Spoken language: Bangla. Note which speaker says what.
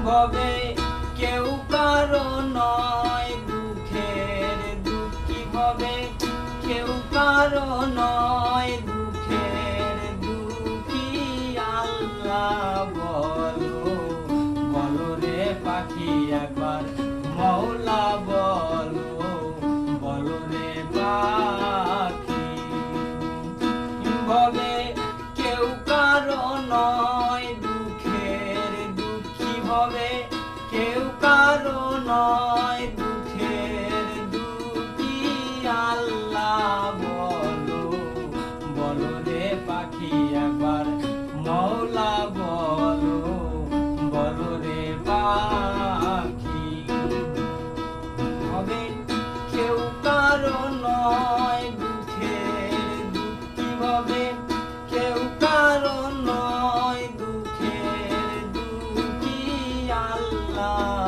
Speaker 1: ভবে কেউ কারো নয়, দুঃখের দুঃখী ভবে কেউ কারো নয়, দুঃখের দুঃখী আল্লাহ বলো। বলো রে পাখি একবার মওলা বলো, বলো রে পাখি। ভবে কেউ কারো নয়, দুঃখের দুঃখী ভবে কেউ কারো নয়, দুঃখের দুঃখী আল্লাহ বলো। বলো রে পাখি একবার মওলা বলো, বলো রে পাখি। ভবে কেউ কারো নয়, দুঃখের দুঃখী ভবে কেউ কারো নয়, দুঃখের দুঃখী আল্লাহ